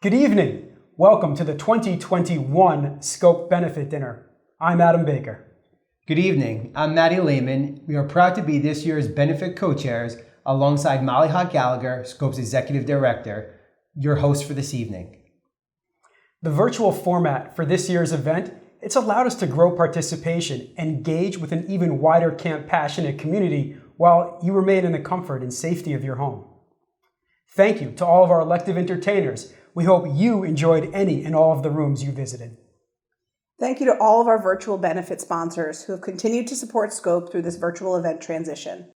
Good evening. Welcome to the 2021 Scope Benefit Dinner. I'm Adam Baker. Good evening. I'm Matty Lehman. We are proud to be this year's benefit co-chairs alongside Molly Hott Gallagher, Scope's Executive Director, your host for this evening. The virtual format for this year's event, it's allowed us to grow participation and engage with an even wider camp passionate community while you remain in the comfort and safety of your home. Thank you to all of our elective entertainers. We hope you enjoyed any and all of the rooms you visited. Thank you to all of our virtual benefit sponsors who have continued to support Scope through this virtual event transition.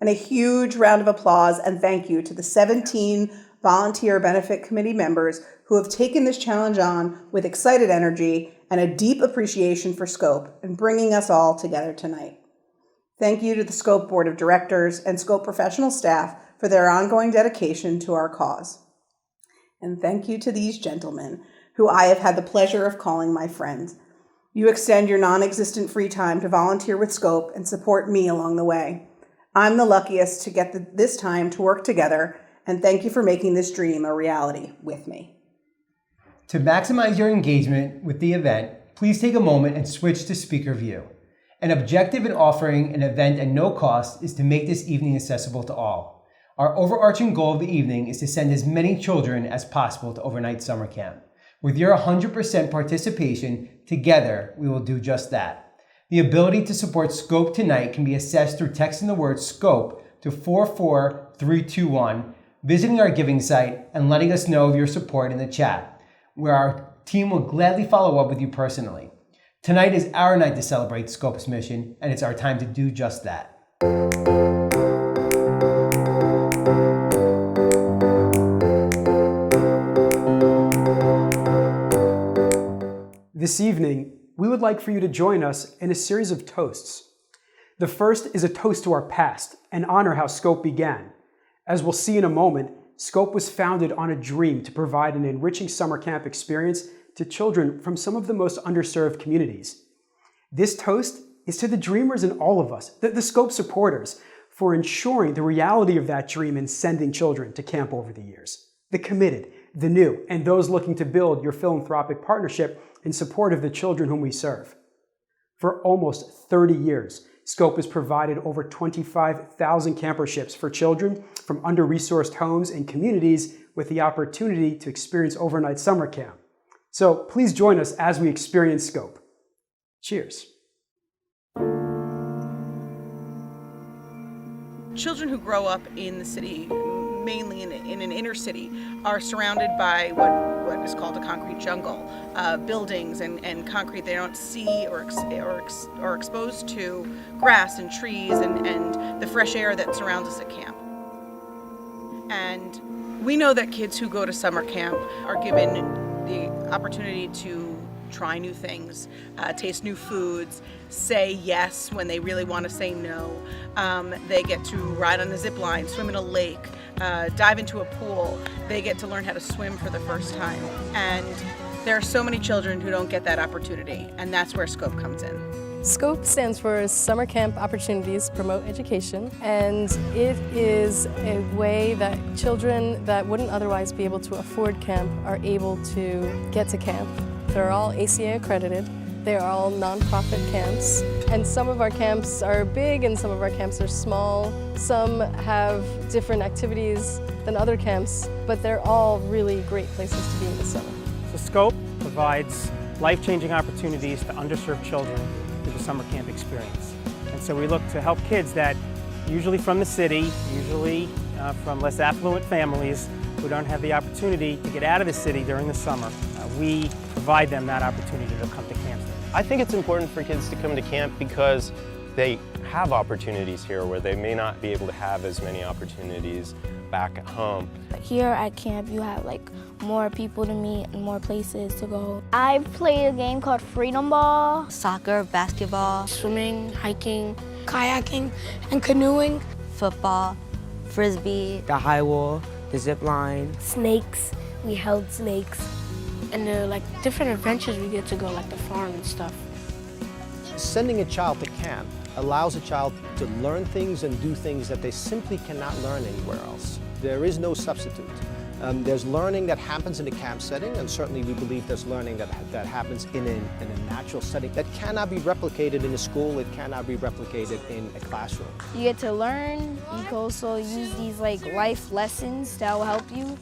And a huge round of applause and thank you to the 17 volunteer benefit committee members who have taken this challenge on with excited energy and a deep appreciation for Scope and bringing us all together tonight. Thank you to the Scope Board of Directors and Scope professional staff for their ongoing dedication to our cause. And thank you to these gentlemen who I have had the pleasure of calling my friends. You extend your non-existent free time to volunteer with Scope and support me along the way. I'm the luckiest to get this time to work together, and thank you for making this dream a reality with me. To maximize your engagement with the event, please take a moment and switch to speaker view. An objective in offering an event at no cost is to make this evening accessible to all. Our overarching goal of the evening is to send as many children as possible to overnight summer camp. With your 100% participation, together we will do just that. The ability to support Scope tonight can be assessed through texting the word SCOPE to 44321, visiting our giving site, and letting us know of your support in the chat, where our team will gladly follow up with you personally. Tonight is our night to celebrate Scope's mission, and it's our time to do just that. This evening, we would like for you to join us in a series of toasts. The first is a toast to our past and honor how Scope began. As we'll see in a moment, Scope was founded on a dream to provide an enriching summer camp experience to children from some of the most underserved communities. This toast is to the dreamers in all of us, the Scope supporters, for ensuring the reality of that dream and sending children to camp over the years. The committed, the new, and those looking to build your philanthropic partnership in support of the children whom we serve. For almost 30 years, Scope has provided over 25,000 camperships for children from under-resourced homes and communities with the opportunity to experience overnight summer camp. So please join us as we experience Scope. Cheers. Children who grow up in the city, mainly in an inner city, are surrounded by what is called a concrete jungle, buildings and concrete. They don't see or exposed to grass and trees and the fresh air that surrounds us at camp. And we know that kids who go to summer camp are given the opportunity to try new things, taste new foods, say yes when they really want to say no. They get to ride on a zip line, swim in a lake, dive into a pool. They get to learn how to swim for the first time. And there are so many children who don't get that opportunity, and that's where Scope comes in. SCOPE stands for Summer Camp Opportunities Promote Education, and it is a way that children that wouldn't otherwise be able to afford camp are able to get to camp. They're all ACA accredited. They're all nonprofit camps, and some of our camps are big and some of our camps are small. Some have different activities than other camps, but they're all really great places to be in the summer. So Scope provides life-changing opportunities to underserved children through the summer camp experience. And so we look to help kids that usually from the city, usually from less affluent families who don't have the opportunity to get out of the city during the summer. We provide them that opportunity to come to camp. I think it's important for kids to come to camp because they have opportunities here where they may not be able to have as many opportunities back at home. Here at camp you have more people to meet and more places to go. I've played a game called Freedom Ball, soccer, basketball, swimming, hiking, kayaking, and canoeing, football, frisbee, the high wall, the zip line, snakes. We held snakes. And different adventures we get to go, like the farm and stuff. Sending a child to camp allows a child to learn things and do things that they simply cannot learn anywhere else. There is no substitute. There's learning that happens in a camp setting, and certainly we believe there's learning that happens in a natural setting that cannot be replicated in a school, it cannot be replicated in a classroom. You get to learn, you can also use these like life lessons that will help you.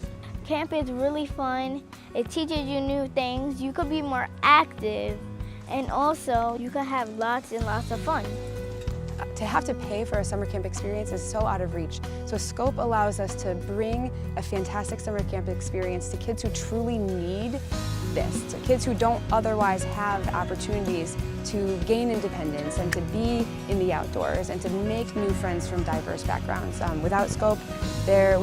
Camp is really fun, it teaches you new things, you could be more active, and also you can have lots and lots of fun. To have to pay for a summer camp experience is so out of reach. So Scope allows us to bring a fantastic summer camp experience to kids who truly need this, to kids who don't otherwise have opportunities to gain independence and to be in the outdoors and to make new friends from diverse backgrounds. Without Scope, it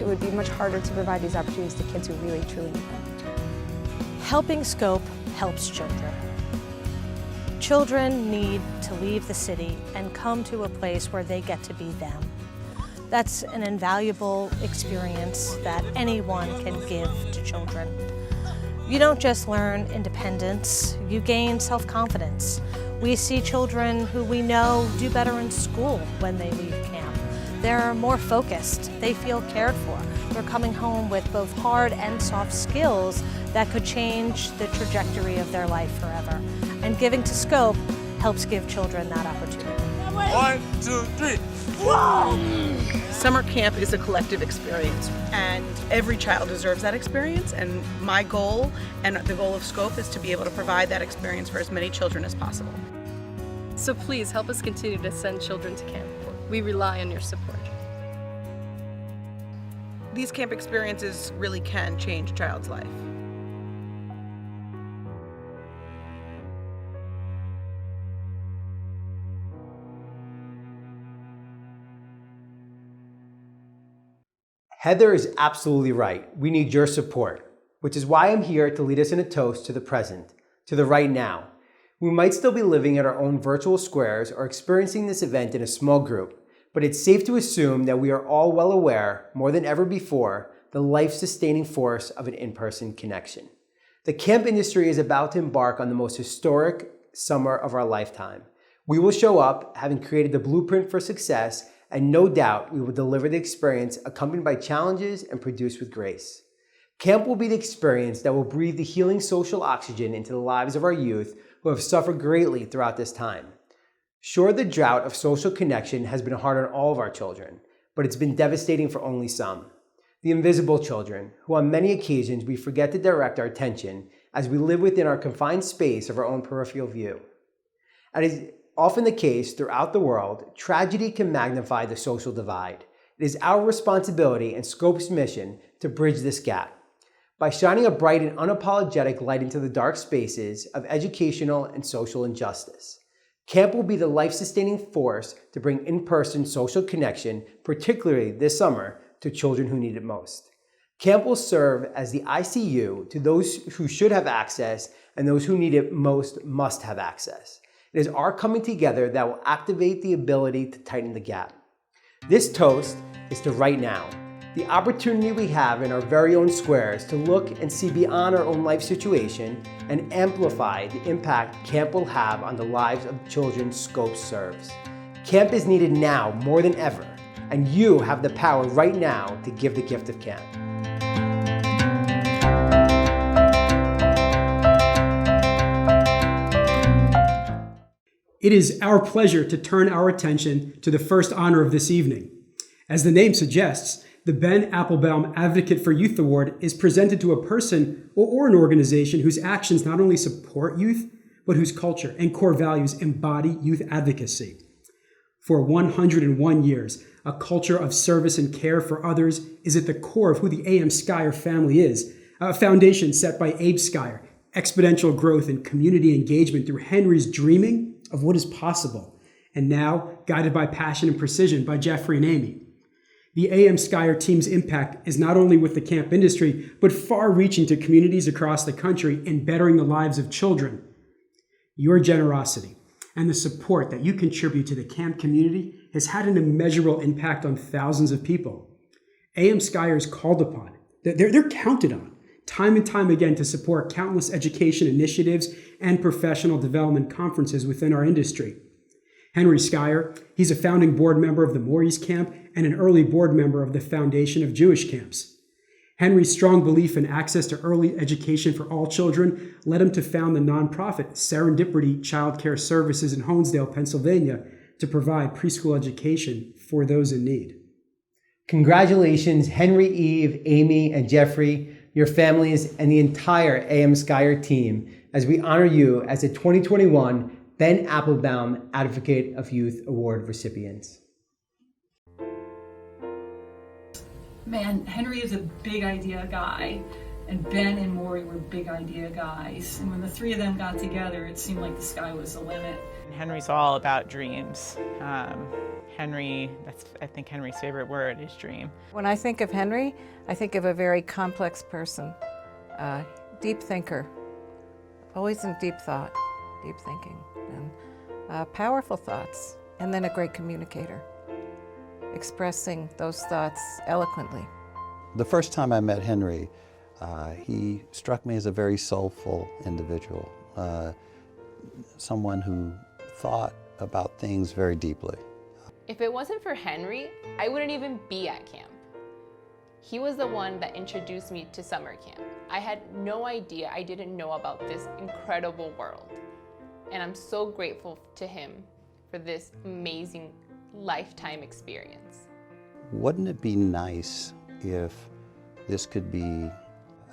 would be much harder to provide these opportunities to kids who really, truly need them. Helping Scope helps children. Children need to leave the city and come to a place where they get to be them. That's an invaluable experience that anyone can give to children. You don't just learn independence, you gain self-confidence. We see children who we know do better in school when they leave camp. They're more focused, they feel cared for. They're coming home with both hard and soft skills that could change the trajectory of their life forever. And giving to Scope helps give children that opportunity. 1, 2, 3. Whoa! Summer camp is a collective experience, and every child deserves that experience, and my goal and the goal of Scope is to be able to provide that experience for as many children as possible. So please help us continue to send children to camp. We rely on your support. These camp experiences really can change a child's life. Heather is absolutely right. We need your support, which is why I'm here to lead us in a toast to the present, to the right now. We might still be living in our own virtual squares or experiencing this event in a small group, but it's safe to assume that we are all well aware, more than ever before, the life-sustaining force of an in-person connection. The camp industry is about to embark on the most historic summer of our lifetime. We will show up, having created the blueprint for success, and no doubt we will deliver the experience accompanied by challenges and produced with grace. Camp will be the experience that will breathe the healing social oxygen into the lives of our youth who have suffered greatly throughout this time. Sure, the drought of social connection has been hard on all of our children, but it's been devastating for only some. The invisible children, who on many occasions we forget to direct our attention as we live within our confined space of our own peripheral view. As is often the case throughout the world, tragedy can magnify the social divide. It is our responsibility and Scope's mission to bridge this gap by shining a bright and unapologetic light into the dark spaces of educational and social injustice. Camp will be the life-sustaining force to bring in-person social connection, particularly this summer, to children who need it most. Camp will serve as the ICU to those who should have access and those who need it most must have access. It is our coming together that will activate the ability to tighten the gap. This toast is to right now, the opportunity we have in our very own squares to look and see beyond our own life situation and amplify the impact camp will have on the lives of children Scope serves. Camp is needed now more than ever, and you have the power right now to give the gift of camp. It is our pleasure to turn our attention to the first honor of this evening. As the name suggests, the Ben Applebaum Advocate for Youth Award is presented to a person or an organization whose actions not only support youth, but whose culture and core values embody youth advocacy. For 101 years, a culture of service and care for others is at the core of who the A.M. Skyer family is, a foundation set by Abe Skyer, exponential growth and community engagement through Henry's dreaming of what is possible, and now guided by passion and precision by Jeffrey and Amy. The A.M. Skyer team's impact is not only with the camp industry, but far-reaching to communities across the country in bettering the lives of children. Your generosity and the support that you contribute to the camp community has had an immeasurable impact on thousands of people. A.M. Skyer is called upon. They're counted on time and time again to support countless education initiatives and professional development conferences within our industry. Henry Skyer, he's a founding board member of the Maurice Camp and an early board member of the Foundation of Jewish Camps. Henry's strong belief in access to early education for all children led him to found the nonprofit Serendipity Child Care Services in Honesdale, Pennsylvania, to provide preschool education for those in need. Congratulations, Henry, Eve, Amy, and Jeffrey, your families, and the entire AM Skyer team, as we honor you as the 2021 Ben Applebaum Advocate of Youth Award recipients. Man, Henry is a big idea guy, and Ben and Maury were big idea guys. And when the three of them got together, it seemed like the sky was the limit. Henry's all about dreams. I think Henry's favorite word is dream. When I think of Henry, I think of a very complex person, deep thinker, always in deep thought, deep thinking, and powerful thoughts, and then a great communicator, expressing those thoughts eloquently. The first time I met Henry, he struck me as a very soulful individual, someone who thought about things very deeply. If it wasn't for Henry, I wouldn't even be at camp. He was the one that introduced me to summer camp. I had no idea, I didn't know about this incredible world. And I'm so grateful to him for this amazing lifetime experience. Wouldn't it be nice if this could be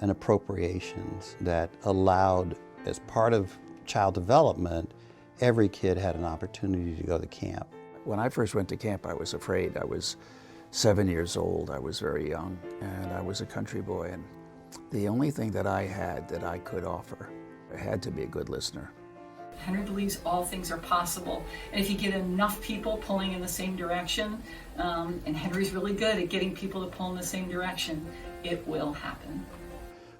an appropriations that allowed, as part of child development, every kid had an opportunity to go to camp? When I first went to camp, I was afraid. I was 7 years old, I was very young, and I was a country boy, and the only thing that I had that I could offer, I had to be a good listener. Henry believes all things are possible, and if you get enough people pulling in the same direction, and Henry's really good at getting people to pull in the same direction, it will happen.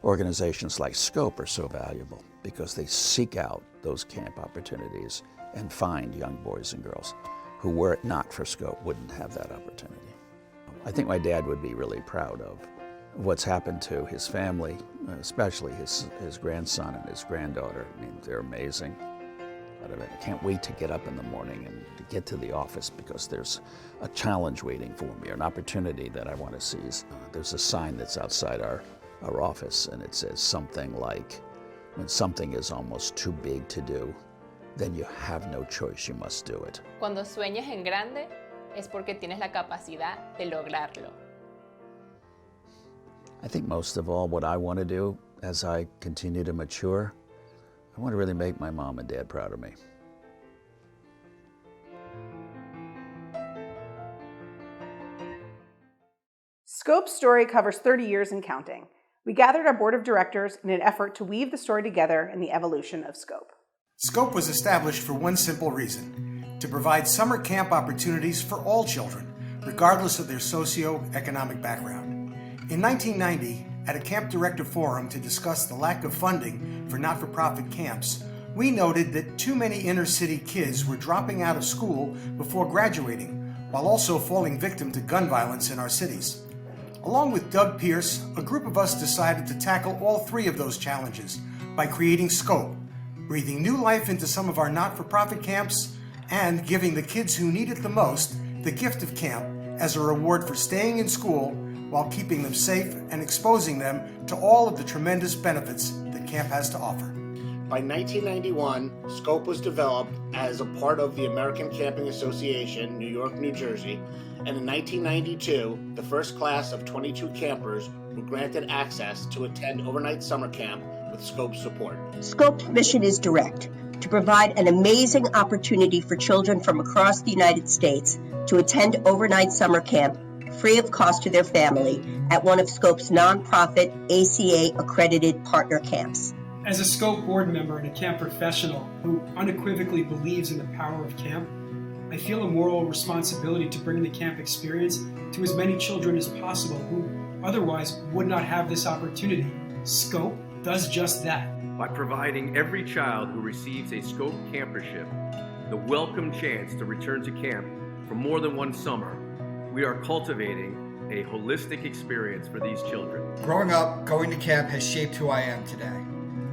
Organizations like Scope are so valuable because they seek out those camp opportunities and find young boys and girls who, were it not for Scope, wouldn't have that opportunity. I think my dad would be really proud of what's happened to his family, especially his grandson and his granddaughter. I mean, they're amazing. I can't wait to get up in the morning and to get to the office because there's a challenge waiting for me, or an opportunity that I want to seize. There's a sign that's outside our office, and it says something like, when something is almost too big to do, then you have no choice, you must do it. Cuando sueñes en grande, es porque tienes la capacidad de lograrlo. I think most of all, what I want to do as I continue to mature, I want to really make my mom and dad proud of me. Scope's story covers 30 years and counting. We gathered our board of directors in an effort to weave the story together in the evolution of Scope. Scope was established for one simple reason: to provide summer camp opportunities for all children, regardless of their socio-economic background. In 1990, at a camp director forum to discuss the lack of funding for not-for-profit camps, we noted that too many inner-city kids were dropping out of school before graduating, while also falling victim to gun violence in our cities. Along with Doug Pierce, a group of us decided to tackle all three of those challenges by creating Scope, breathing new life into some of our not-for-profit camps, and giving the kids who need it the most the gift of camp as a reward for staying in school while keeping them safe and exposing them to all of the tremendous benefits that camp has to offer. By 1991, Scope was developed as a part of the American Camping Association, New York, New Jersey, and in 1992, the first class of 22 campers were granted access to attend overnight summer camp with Scope's support. Scope's mission is direct: to provide an amazing opportunity for children from across the United States to attend overnight summer camp free of cost to their family at one of Scope's nonprofit ACA-accredited partner camps. As a Scope board member and a camp professional who unequivocally believes in the power of camp, I feel a moral responsibility to bring the camp experience to as many children as possible who otherwise would not have this opportunity. Scope does just that. By providing every child who receives a Scope campership the welcome chance to return to camp for more than one summer, we are cultivating a holistic experience for these children. Growing up, going to camp has shaped who I am today.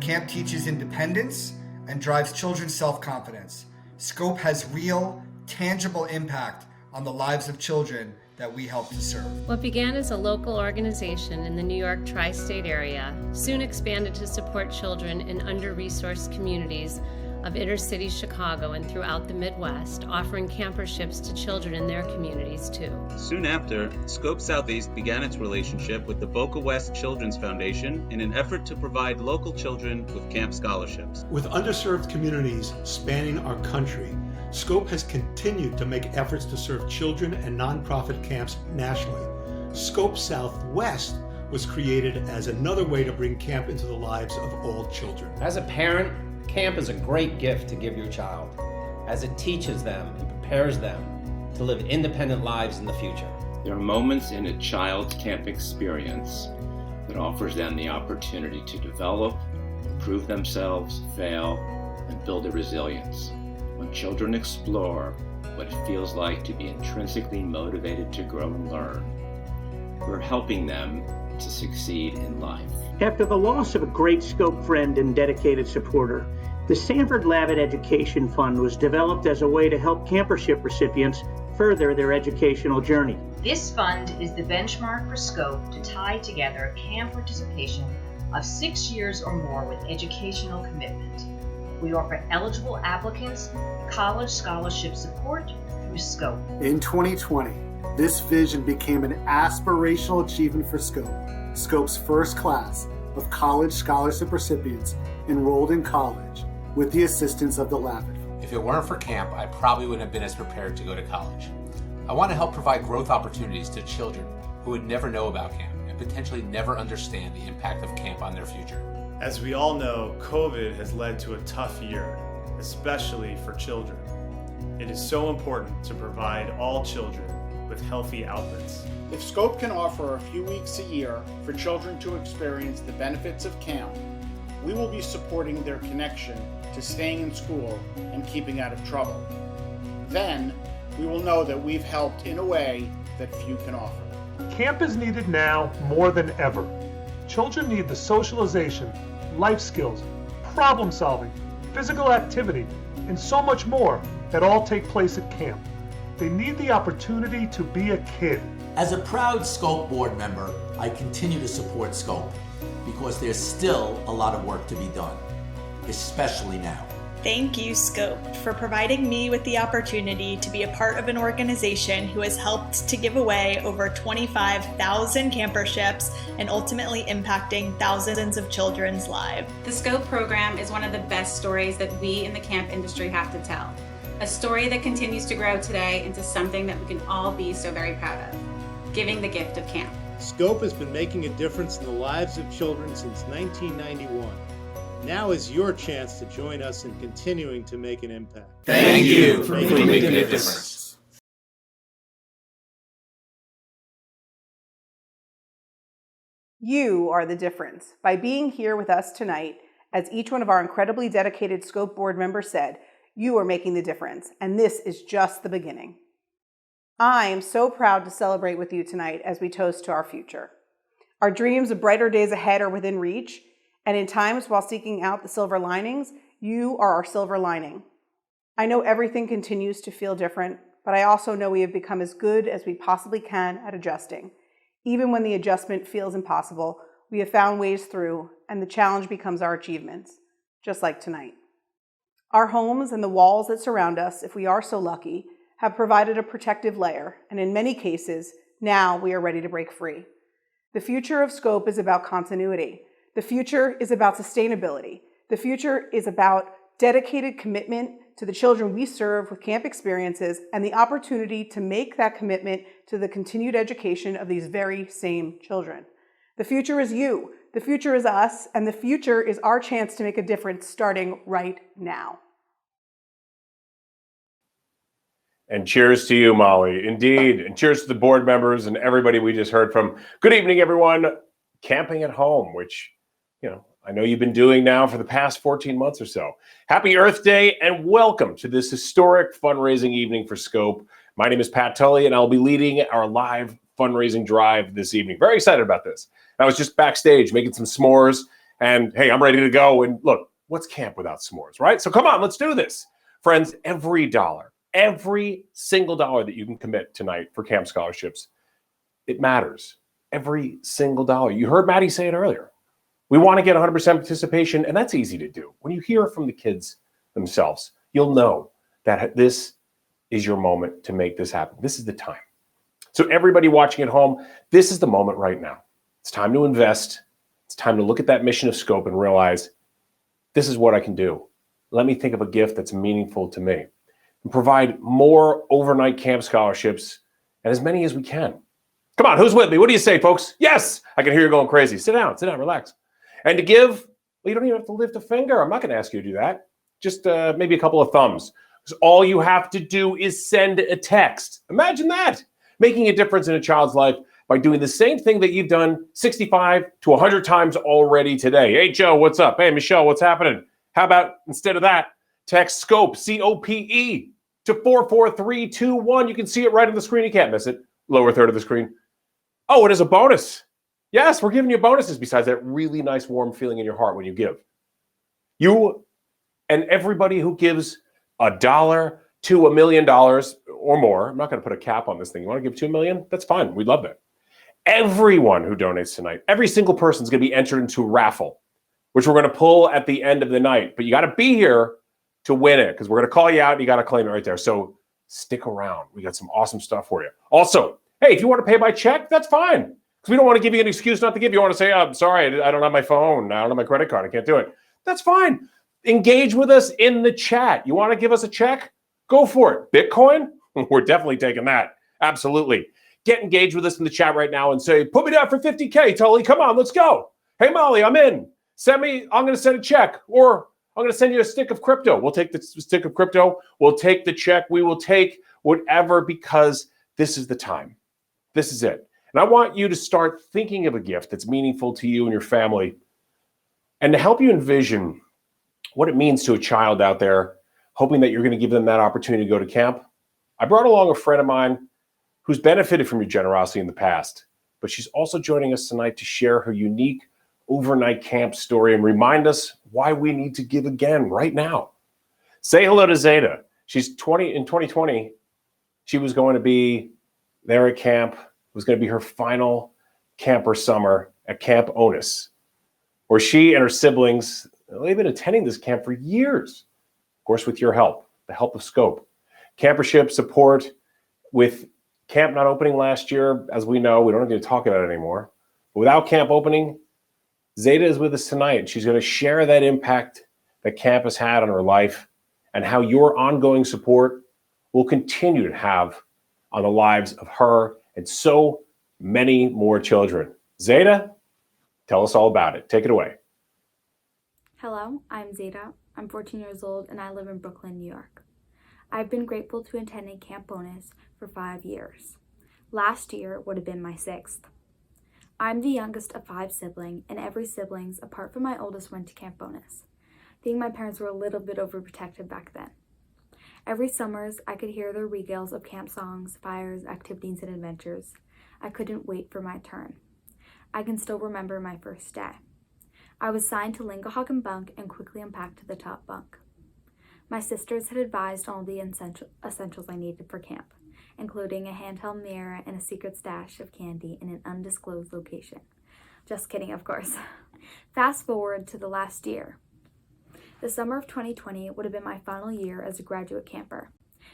Camp teaches independence and drives children's self-confidence. Scope has real, tangible impact on the lives of children that we help to serve. What began as a local organization in the New York tri-state area soon expanded to support children in under-resourced communities of inner-city Chicago and throughout the Midwest, offering camperships to children in their communities too. Soon after, Scope Southeast began its relationship with the Boca West Children's Foundation in an effort to provide local children with camp scholarships. With underserved communities spanning our country, Scope has continued to make efforts to serve children and nonprofit camps nationally. Scope Southwest was created as another way to bring camp into the lives of all children. As a parent, camp is a great gift to give your child, as it teaches them and prepares them to live independent lives in the future. There are moments in a child's camp experience that offers them the opportunity to develop, improve themselves, fail, and build a resilience. When children explore what it feels like to be intrinsically motivated to grow and learn, we're helping them to succeed in life. After the loss of a great Scope friend and dedicated supporter, the Sanford Lavin Education Fund was developed as a way to help campership recipients further their educational journey. This fund is the benchmark for Scope to tie together camp participation of 6 years or more with educational commitment. We offer eligible applicants college scholarship support through Scope. In 2020, this vision became an aspirational achievement for Scope. Scope's first class of college scholarship recipients enrolled in college with the assistance of the Lavin. If it weren't for camp, I probably wouldn't have been as prepared to go to college. I want to help provide growth opportunities to children who would never know about camp and potentially never understand the impact of camp on their future. As we all know, COVID has led to a tough year, especially for children. It is so important to provide all children with healthy outlets. If Scope can offer a few weeks a year for children to experience the benefits of camp, we will be supporting their connection to staying in school and keeping out of trouble. Then, we will know that we've helped in a way that few can offer. Camp is needed now more than ever. Children need the socialization, life skills, problem solving, physical activity, and so much more that all take place at camp. They need the opportunity to be a kid. As a proud Scope board member, I continue to support Scope because there's still a lot of work to be done, especially now. Thank you, Scope, for providing me with the opportunity to be a part of an organization who has helped to give away over 25,000 camperships and ultimately impacting thousands of children's lives. The Scope program is one of the best stories that we in the camp industry have to tell. A story that continues to grow today into something that we can all be so very proud of, giving the gift of camp. Scope has been making a difference in the lives of children since 1991. Now is your chance to join us in continuing to make an impact. Thank you for making a difference. You are the difference. By being here with us tonight, as each one of our incredibly dedicated Scope board members said, you are making the difference, and this is just the beginning. I am so proud to celebrate with you tonight as we toast to our future. Our dreams of brighter days ahead are within reach, and in times while seeking out the silver linings, you are our silver lining. I know everything continues to feel different, but I also know we have become as good as we possibly can at adjusting. Even when the adjustment feels impossible, we have found ways through, and the challenge becomes our achievements, just like tonight. Our homes and the walls that surround us, if we are so lucky, have provided a protective layer, and in many cases, now we are ready to break free. The future of Scope is about continuity. The future is about sustainability. The future is about dedicated commitment to the children we serve with camp experiences and the opportunity to make that commitment to the continued education of these very same children. The future is you, the future is us, and the future is our chance to make a difference starting right now. And cheers to you, Molly. Indeed. And cheers to the board members and everybody we just heard from. Good evening, everyone. Camping at home, which, I know you've been doing now for the past 14 months or so. Happy Earth Day and welcome to this historic fundraising evening for Scope. My name is Pat Tully and I'll be leading our live fundraising drive this evening. Very excited about this. I was just backstage making some s'mores and hey, I'm ready to go. And look, what's camp without s'mores, right? So come on, let's do this. Friends, every dollar Every single dollar that you can commit tonight for camp scholarships, it matters. Every single dollar. You heard Maddie say it earlier. We want to get 100% participation, and that's easy to do. When you hear from the kids themselves, you'll know that this is your moment to make this happen. This is the time. So everybody watching at home, this is the moment right now. It's time to invest. It's time to look at that mission of Scope and realize this is what I can do. Let me think of a gift that's meaningful to me and provide more overnight camp scholarships and as many as we can. Come on, who's with me? What do you say, folks? Yes, I can hear you going crazy. Sit down, relax. And to give, well, you don't even have to lift a finger. I'm not going to ask you to do that. Just maybe a couple of thumbs. Because all you have to do is send a text. Imagine that, making a difference in a child's life by doing the same thing that you've done 65 to 100 times already today. Hey, Joe, what's up? Hey, Michelle, what's happening? How about instead of that, text SCOPE, C-O-P-E, to 44321. You can see it right on the screen. You can't miss it. Lower third of the screen. Oh, it is a bonus. Yes, we're giving you bonuses besides that really nice warm feeling in your heart when you give. You and everybody who gives $1 to $1 million or more, I'm not going to put a cap on this thing. You want to give $2 million? That's fine. We'd love that. Everyone who donates tonight, every single person is going to be entered into a raffle, which we're going to pull at the end of the night. But you got to be here to win it because we're going to call you out and you got to claim it right there. So stick around. We got some awesome stuff for you. Also, hey, if you want to pay by check, that's fine. Because we don't want to give you an excuse not to give. You want to say, oh, I'm sorry, I don't have my phone. I don't have my credit card. I can't do it. That's fine. Engage with us in the chat. You want to give us a check? Go for it. Bitcoin? We're definitely taking that. Absolutely. Get engaged with us in the chat right now and say, put me down for 50K, Tully. Come on, let's go. Hey, Molly, I'm in. I'm going to send a check, or I'm going to send you a stick of crypto. We'll take the stick of crypto. We'll take the check. We will take whatever, because this is the time. This is it. And I want you to start thinking of a gift that's meaningful to you and your family, and to help you envision what it means to a child out there, hoping that you're going to give them that opportunity to go to camp. I brought along a friend of mine who's benefited from your generosity in the past, but she's also joining us tonight to share her unique overnight camp story and remind us why we need to give again right now. Say hello to Zeta. She's 20 in 2020. She was going to be there at camp. It was going to be her final camper summer at Camp Onus, where she and her siblings, they've been attending this camp for years. Of course, with your help, the help of Scope. Campership support with camp not opening last year, as we know, we don't need to talk about it anymore. But without camp opening, Zeta is with us tonight. She's going to share that impact that camp has had on her life and how your ongoing support will continue to have on the lives of her and so many more children. Zeta, tell us all about it. Take it away. Hello, I'm Zeta. I'm 14 years old and I live in Brooklyn, New York. I've been grateful to attending Camp Onus for 5 years. Last year would have been my 6th. I'm the youngest of 5 siblings, and every sibling, apart from my oldest, went to Camp Onus. I think my parents were a little bit overprotective back then. Every summers, I could hear their regales of camp songs, fires, activities, and adventures. I couldn't wait for my turn. I can still remember my first day. I was signed to Lingahagen bunk and quickly unpacked to the top bunk. My sisters had advised all the essentials I needed for camp, including a handheld mirror and a secret stash of candy in an undisclosed location. Just kidding, of course. Fast forward to the last year. The summer of 2020 would have been my final year as a graduate camper.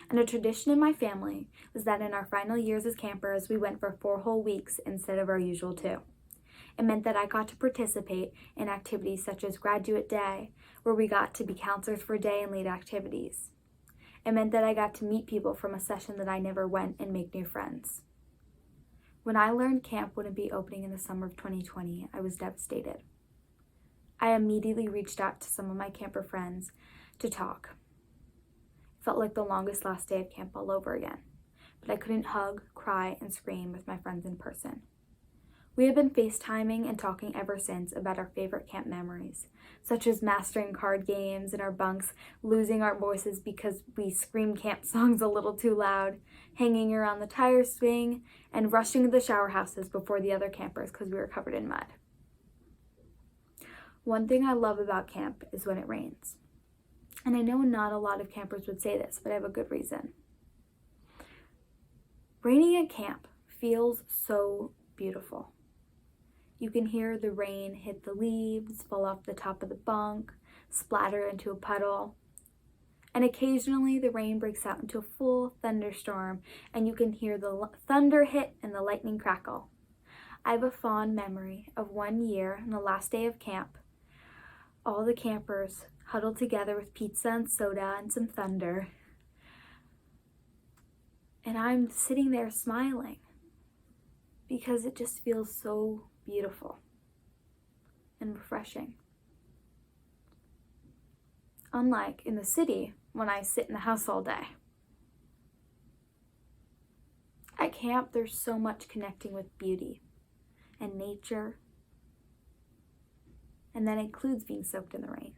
And a tradition in my family was that in our final years as campers, we went for 4 whole weeks instead of our usual 2. It meant that I got to participate in activities such as Graduate Day, where we got to be counselors for day and lead activities. It meant that I got to meet people from a session that I never went and make new friends. When I learned camp wouldn't be opening in the summer of 2020, I was devastated. I immediately reached out to some of my camper friends to talk. It felt like the longest last day of camp all over again, but I couldn't hug, cry, and scream with my friends in person. We have been FaceTiming and talking ever since about our favorite camp memories, such as mastering card games in our bunks, losing our voices because we screamed camp songs a little too loud, hanging around the tire swing, and rushing to the shower houses before the other campers because we were covered in mud. One thing I love about camp is when it rains. And I know not a lot of campers would say this, but I have a good reason. Raining at camp feels so beautiful. You can hear the rain hit the leaves, fall off the top of the bunk, splatter into a puddle. And occasionally the rain breaks out into a full thunderstorm and you can hear the thunder hit and the lightning crackle. I have a fond memory of one year on the last day of camp. All the campers huddled together with pizza and soda and some thunder. And I'm sitting there smiling because it just feels so beautiful and refreshing. Unlike in the city when I sit in the house all day. At camp, there's so much connecting with beauty and nature, and that includes being soaked in the rain.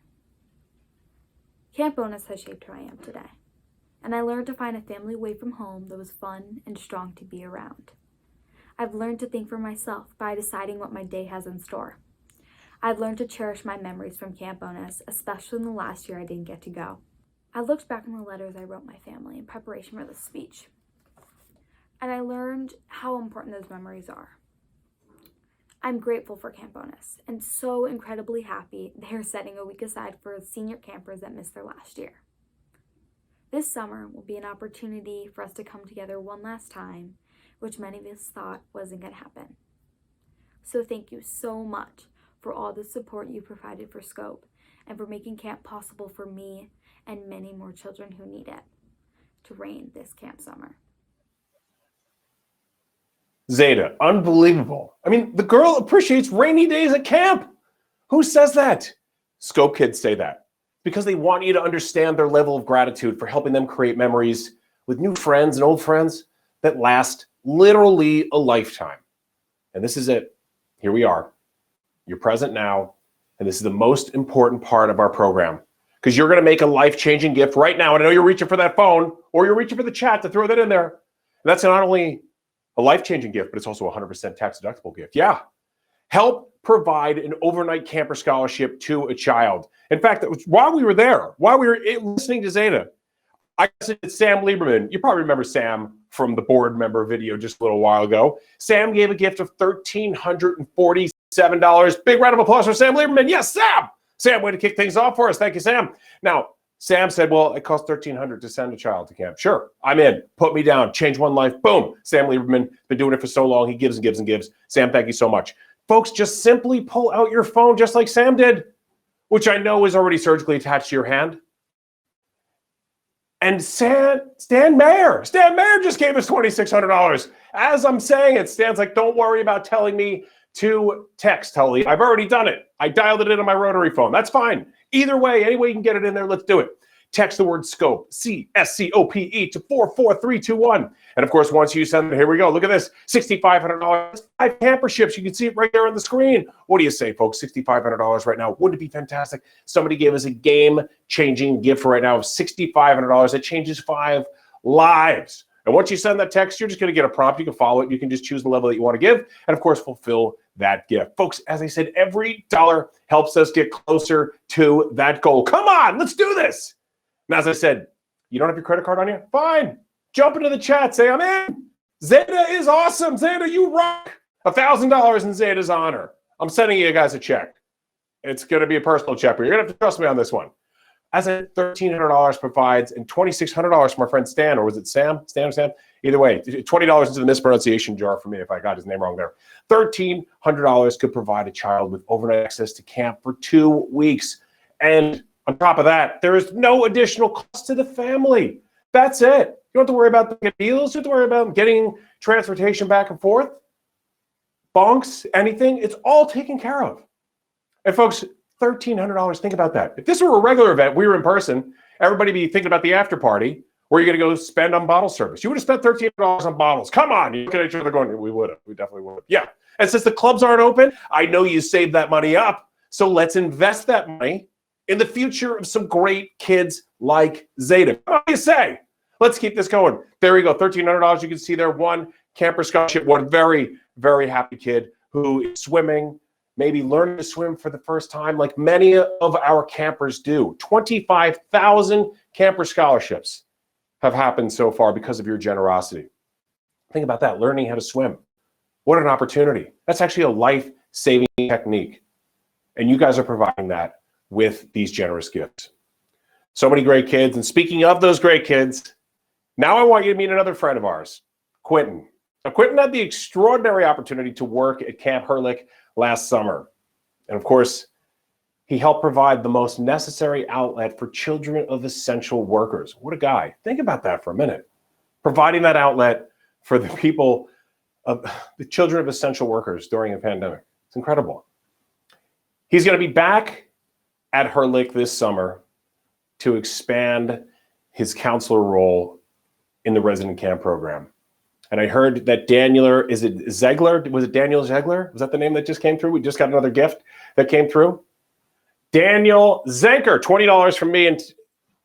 Camp Bonus has shaped who I am today, and I learned to find a family away from home that was fun and strong to be around. I've learned to think for myself by deciding what my day has in store. I've learned to cherish my memories from Camp Bonus, especially in the last year I didn't get to go. I looked back on the letters I wrote my family in preparation for this speech, and I learned how important those memories are. I'm grateful for Camp Bonus and so incredibly happy they're setting a week aside for senior campers that missed their last year. This summer will be an opportunity for us to come together one last time, which many of us thought wasn't going to happen. So thank you so much for all the support you provided for Scope and for making camp possible for me and many more children who need it to rain this camp summer. Zeta, unbelievable. I mean, the girl appreciates rainy days at camp. Who says that? Scope kids say that because they want you to understand their level of gratitude for helping them create memories with new friends and old friends that last literally a lifetime. And this is it. Here we are. You're present now, and this is the most important part of our program because you're going to make a life-changing gift right now. And I know you're reaching for that phone or you're reaching for the chat to throw that in there. And that's not only a life-changing gift, but it's also a 100% tax-deductible gift. Yeah. Help provide an overnight camper scholarship to a child. In fact, while we were there, while we were listening to Zeta, I said Sam Lieberman. You probably remember Sam from the board member video just a little while ago. Sam gave a gift of $1,347. Big round of applause for Sam Lieberman. Yes, Sam! Sam, way to kick things off for us. Thank you, Sam. Now, Sam said, well, it costs $1,300 to send a child to camp. Sure, I'm in. Put me down. Change one life. Boom. Sam Lieberman, been doing it for so long. He gives and gives and gives. Sam, thank you so much. Folks, just simply pull out your phone just like Sam did, which I know is already surgically attached to your hand. And Stan Mayer just gave us $2,600. As I'm saying it, Stan's like, don't worry about telling me to text, Tully. I've already done it. I dialed it in on my rotary phone. That's fine. Either way, any way you can get it in there, let's do it. Text the word SCOPE, C-S-C-O-P-E, to 44321. And of course, once you send it, here we go. Look at this, $6,500, 5 camper ships. You can see it right there on the screen. What do you say, folks? $6,500 right now. Wouldn't it be fantastic? Somebody gave us a game-changing gift right now of $6,500 that changes 5 lives. And once you send that text, you're just going to get a prompt. You can follow it. You can just choose the level that you want to give. And of course, fulfill that gift. Folks, as I said, every dollar helps us get closer to that goal. Come on, let's do this. And as I said, you don't have your credit card on you? Fine. Jump into the chat. Say, I'm in. Zeta is awesome. Zeta, you rock. $1,000 in Zeta's honor. I'm sending you guys a check. It's going to be a personal check, but you're going to have to trust me on this one. As I said, $1,300 provides and $2,600 from our friend Stan, or was it Sam? Stan or Sam? Either way, $20 into the mispronunciation jar for me if I got his name wrong there. $1,300 could provide a child with overnight access to camp for 2 weeks. And on top of that, there is no additional cost to the family. That's it. You don't have to worry about the deals. You don't have to worry about getting transportation back and forth. Bunks, anything. It's all taken care of. And folks, $1,300, think about that. If this were a regular event, we were in person, everybody be thinking about the after party, where you're going to go spend on bottle service. You would have spent $1,300 on bottles. Come on. You're looking at each other going, we would have. We definitely would have. Yeah. And since the clubs aren't open, I know you saved that money up. So let's invest that money in the future of some great kids like Zeta. What do you say? Let's keep this going. There we go. $1,300. You can see there, one camper scholarship, one very, very happy kid who is swimming, maybe learning to swim for the first time like many of our campers do. 25,000 camper scholarships have happened so far because of your generosity. Think about that, learning how to swim. What an opportunity. That's actually a life-saving technique. And you guys are providing that with these generous gifts. So many great kids. And speaking of those great kids, now I want you to meet another friend of ours, Quentin. Now, Quentin had the extraordinary opportunity to work at Camp Herlick last summer. And of course, he helped provide the most necessary outlet for children of essential workers. What a guy. Think about that for a minute. Providing that outlet for the people of the children of essential workers during a pandemic. It's incredible. He's going to be back at Herlick this summer to expand his counselor role in the resident camp program. And I heard that Daniel, is it Zegler? Was it Daniel Zegler? Was that the name that just came through? We just got another gift that came through. Daniel Zenker, $20 from me, and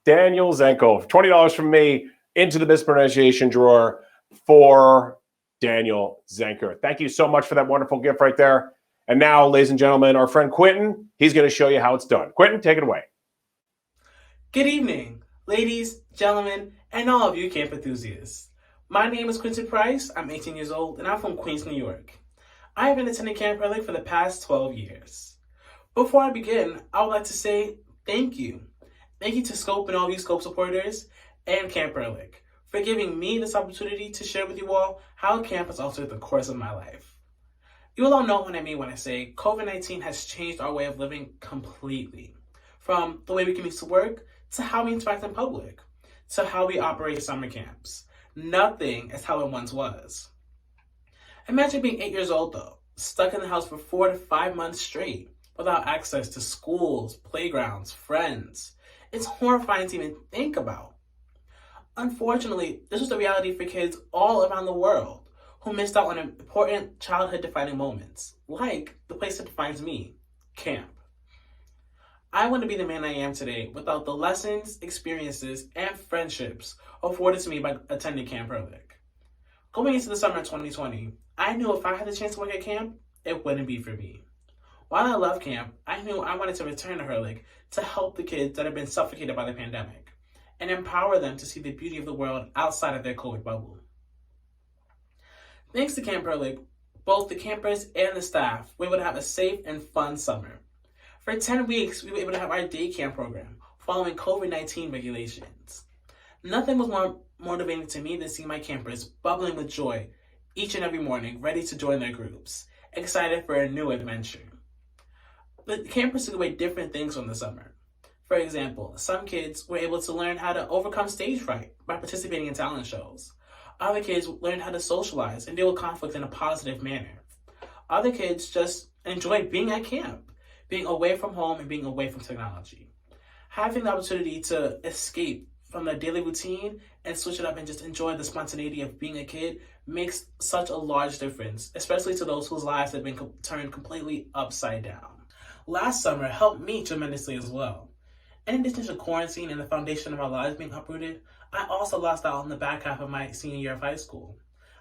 Daniel Zenkel, $20 from me into the mispronunciation drawer for Daniel Zenker. Thank you so much for that wonderful gift right there. And now, ladies and gentlemen, our friend Quentin, he's going to show you how it's done. Quentin, take it away. Good evening, ladies, gentlemen, and all of you camp enthusiasts. My name is Quentin Price. I'm 18 years old, and I'm from Queens, New York. I have been attending Camp Herlick for the past 12 years. Before I begin, I would like to say thank you. Thank you to Scope and all you Scope supporters and Camp Herlick for giving me this opportunity to share with you all how camp has altered the course of my life. You will all know what I mean when I say COVID-19 has changed our way of living completely. From the way we commute to work, to how we interact in public, to how we operate summer camps. Nothing is how it once was. Imagine being 8 years old though, stuck in the house for 4 to 5 months straight, without access to schools, playgrounds, friends. It's horrifying to even think about. Unfortunately, this was the reality for kids all around the world who missed out on important childhood-defining moments, like the place that defines me, camp. I wouldn't be the man I am today without the lessons, experiences, and friendships afforded to me by attending Camp Herlick. Going into the summer of 2020, I knew if I had the chance to work at camp, it wouldn't be for me. While I love camp, I knew I wanted to return to Herlick to help the kids that have been suffocated by the pandemic and empower them to see the beauty of the world outside of their COVID bubble. Thanks to Camp Herlick, both the campers and the staff were able to have a safe and fun summer. For 10 weeks, we were able to have our day camp program following COVID-19 regulations. Nothing was more motivating to me than seeing my campers bubbling with joy each and every morning, ready to join their groups, excited for a new adventure. The campers took away different things from the summer. For example, some kids were able to learn how to overcome stage fright by participating in talent shows. Other kids learned how to socialize and deal with conflict in a positive manner. Other kids just enjoyed being at camp, being away from home and being away from technology. Having the opportunity to escape from their daily routine and switch it up and just enjoy the spontaneity of being a kid makes such a large difference, especially to those whose lives have been turned completely upside down. Last summer helped me tremendously as well. In addition to quarantine and the foundation of our lives being uprooted, I also lost out on the back half of my senior year of high school.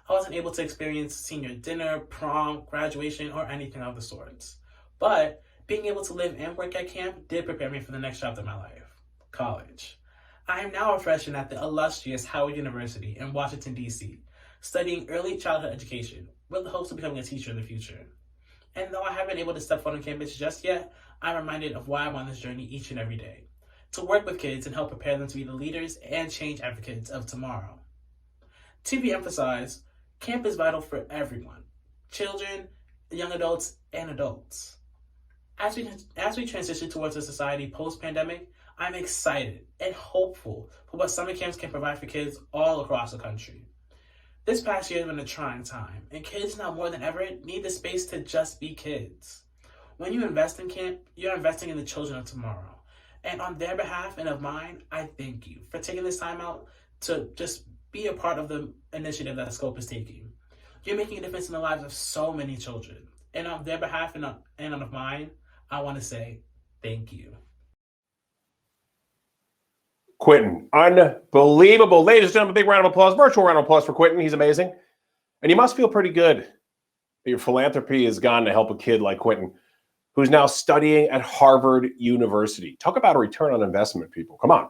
I wasn't able to experience senior dinner, prom, graduation, or anything of the sorts. But being able to live and work at camp did prepare me for the next chapter of my life, college. I am now a freshman at the illustrious Howard University in Washington, D.C., studying early childhood education with the hopes of becoming a teacher in the future. And though I haven't been able to step foot on campus just yet, I'm reminded of why I'm on this journey each and every day, to work with kids and help prepare them to be the leaders and change advocates of tomorrow. To be emphasized, camp is vital for everyone, children, young adults, and adults. As we transition towards a society post-pandemic, I'm excited and hopeful for what summer camps can provide for kids all across the country. This past year has been a trying time, and kids now more than ever need the space to just be kids. When you invest in camp, you're investing in the children of tomorrow. And on their behalf and of mine, I thank you for taking this time out to just be a part of the initiative that Scope is taking. You're making a difference in the lives of so many children. And on their behalf and of mine, I want to say thank you. Quentin, unbelievable. Ladies and gentlemen, big round of applause, virtual round of applause for Quentin. He's amazing. And you must feel pretty good that your philanthropy has gone to help a kid like Quentin, who's now studying at Harvard University. Talk about a return on investment, people. Come on.